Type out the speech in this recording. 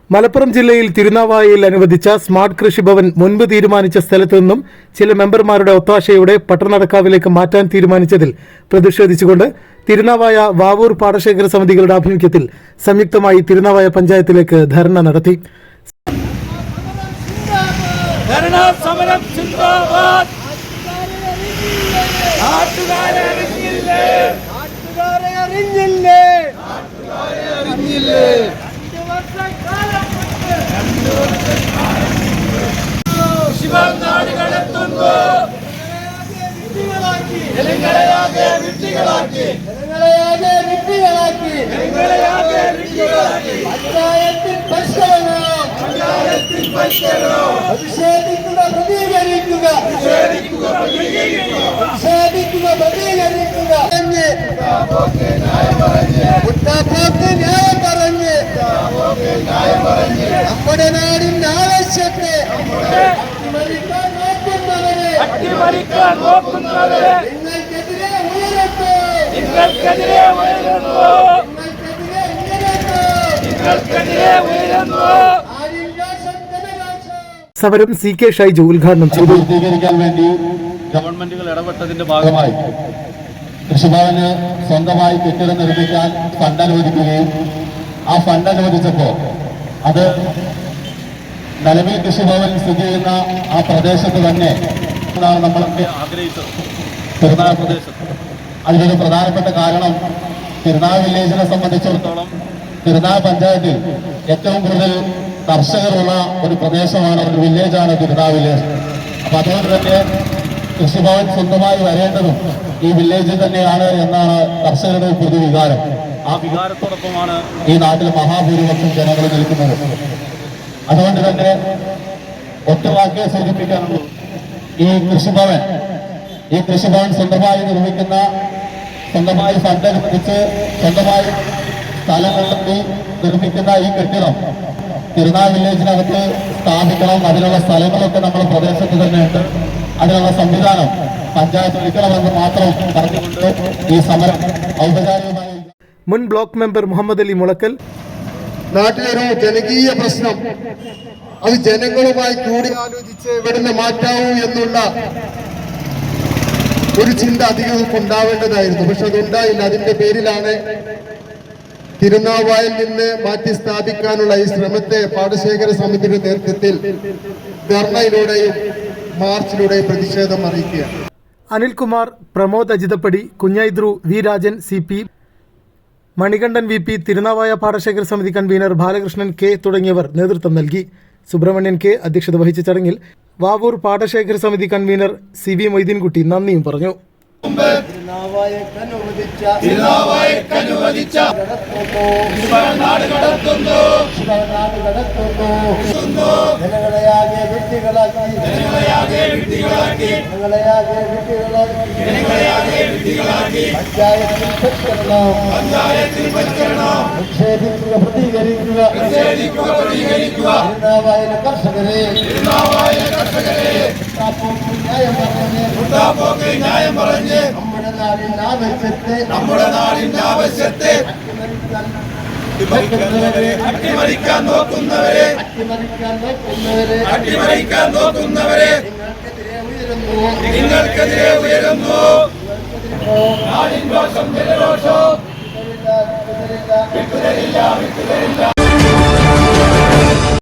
മലപ്പുറം ജില്ലയിൽ തിരുനാവായയിൽ അനുവദിച്ച സ്മാർട്ട് കൃഷിഭവൻ മുൻപ് തീരുമാനിച്ച സ്ഥലത്തു നിന്നും ചില മെമ്പർമാരുടെ ഒത്താശയോടെ പട്ടണടക്കാവിലേക്ക് മാറ്റാൻ തീരുമാനിച്ചതിൽ പ്രതിഷേധിച്ചുകൊണ്ട് തിരുനാവായ വാവൂർ പാടശേഖര സമിതികളുടെ ആഭിമുഖ്യത്തിൽ സംയുക്തമായി തിരുനാവായ പഞ്ചായത്തിലേക്ക് ധർണ നടത്തി. നമ്മുടെ നാടിന്റെ ആവശ്യത്തെ അട്ടിമറിക്കാൻ നോക്കുന്നവരെ നിങ്ങൾക്കെതിരെ ഉയരുന്നു. സമരം CK ഷൈജു ഉദ്ഘാടനം ചെയ്തു. പൂർത്തീകരിക്കാൻ വേണ്ടി ഗവൺമെന്റുകൾ ഇടപെട്ടതിന്റെ ഭാഗമായി കൃഷിഭവന് സ്വന്തമായി കെട്ടിടം നിർമ്മിക്കാൻ ഫണ്ട് അനുവദിക്കുകയും ആ ഫണ്ട് അനുവദിച്ചപ്പോൾ അത് നിലവിൽ കൃഷിഭവൻ സ്ഥിതി ചെയ്യുന്ന ആ പ്രദേശത്ത് തന്നെ നമ്മളൊക്കെ ആഗ്രഹിച്ചത് തിരുനാൾ പ്രദേശത്ത്. അതിലൊരു പ്രധാനപ്പെട്ട കാരണം തിരുനാൾ വില്ലേജിനെ സംബന്ധിച്ചിടത്തോളം തിരുനാൾ പഞ്ചായത്തിൽ ഏറ്റവും കൂടുതൽ കർഷകരുള്ള ഒരു പ്രദേശമാണ്, ഒരു വില്ലേജാണ് തിരുനാൾ വില്ലേജ്. അപ്പൊ അതുകൊണ്ട് തന്നെ കൃഷിഭവൻ സ്വന്തമായി വരേണ്ടതും ഈ വില്ലേജിൽ തന്നെയാണ് എന്നാണ് കർഷകരുടെ പൊതുവികാരം. ആ വികാരത്തോടൊപ്പമാണ് ഈ നാട്ടിൽ മഹാഭൂരിപക്ഷം ജനങ്ങൾ നിൽക്കുന്നത്. അതുകൊണ്ട് തന്നെ ഒറ്റവാക്കിയെ സൂചിപ്പിക്കാനുള്ളൂ, ഈ കൃഷിഭവൻ സ്വന്തമായി നിർമ്മിക്കുന്ന, സ്വന്തമായി ഫണ്ട് അനുവദിച്ച് സ്വന്തമായി സ്ഥലങ്ങളിൽ നിർമ്മിക്കുന്ന ഈ കെട്ടിടം തിരുനാൾ വില്ലേജിനകത്ത് സ്ഥാപിക്കണം. അതിനുള്ള സ്ഥലങ്ങളൊക്കെ നമ്മുടെ പ്രദേശത്ത് തന്നെ ഉണ്ട്. അതിനുള്ള സംവിധാനം പഞ്ചായത്ത് ഒരുക്കണമെന്ന് മാത്രം പറഞ്ഞുകൊണ്ട് ഈ സമരം ഔപചാരികമായി. മുൻ ബ്ലോക്ക് മെമ്പർ മുഹമ്മദ് അലി മുളക്കൽ, നാട്ടിലൊരു ജനകീയ പ്രശ്നം, അത് ജനങ്ങളുമായി കൂടിയാലോചിച്ച് ഇവിടുന്ന് മാറ്റാവൂ എന്നുള്ള ഒരു ചിന്ത അധികം ഉണ്ടാവേണ്ടതായിരുന്നു. പക്ഷെ അതുണ്ടായില്ല. അതിന്റെ പേരിലാണ് തിരുനാവായിൽ നിന്ന് മാറ്റി സ്ഥാപിക്കാനുള്ള ഈ ശ്രമത്തെ പാടശേഖര സമിതിയുടെ നേതൃത്വത്തിൽ ധർണയിലൂടെയും മാർച്ചിലൂടെയും പ്രതിഷേധം അറിയിക്കുകയാണ്. Anilkumar, Pramod Ajithappady, Kunhaidru, V Rajan CP, Manikandan VP, Thirunavaya പാടശേഖര സമിതി കൺവീനർ ബാലകൃഷ്ണൻ K തുടങ്ങിയവർ നേതൃത്വം നൽകി. സുബ്രഹ്മണ്യൻ K അധ്യക്ഷത വഹിച്ച ചടങ്ങിൽ വാവൂർ പാടശേഖര സമിതി കൺവീനർ CV മൊയ്തീൻകുട്ടി നന്ദിയും പറഞ്ഞു. നമ്മുടെ നാടിന്റെ ആവശ്യത്തെ അട്ടിമറിക്കാൻ നോക്കുന്നവരെ നിങ്ങൾക്കെതിരെ ഉയരുന്നു. നാടിൻ രോഷം ജനരോഷം വിട്ടുതരില്ല.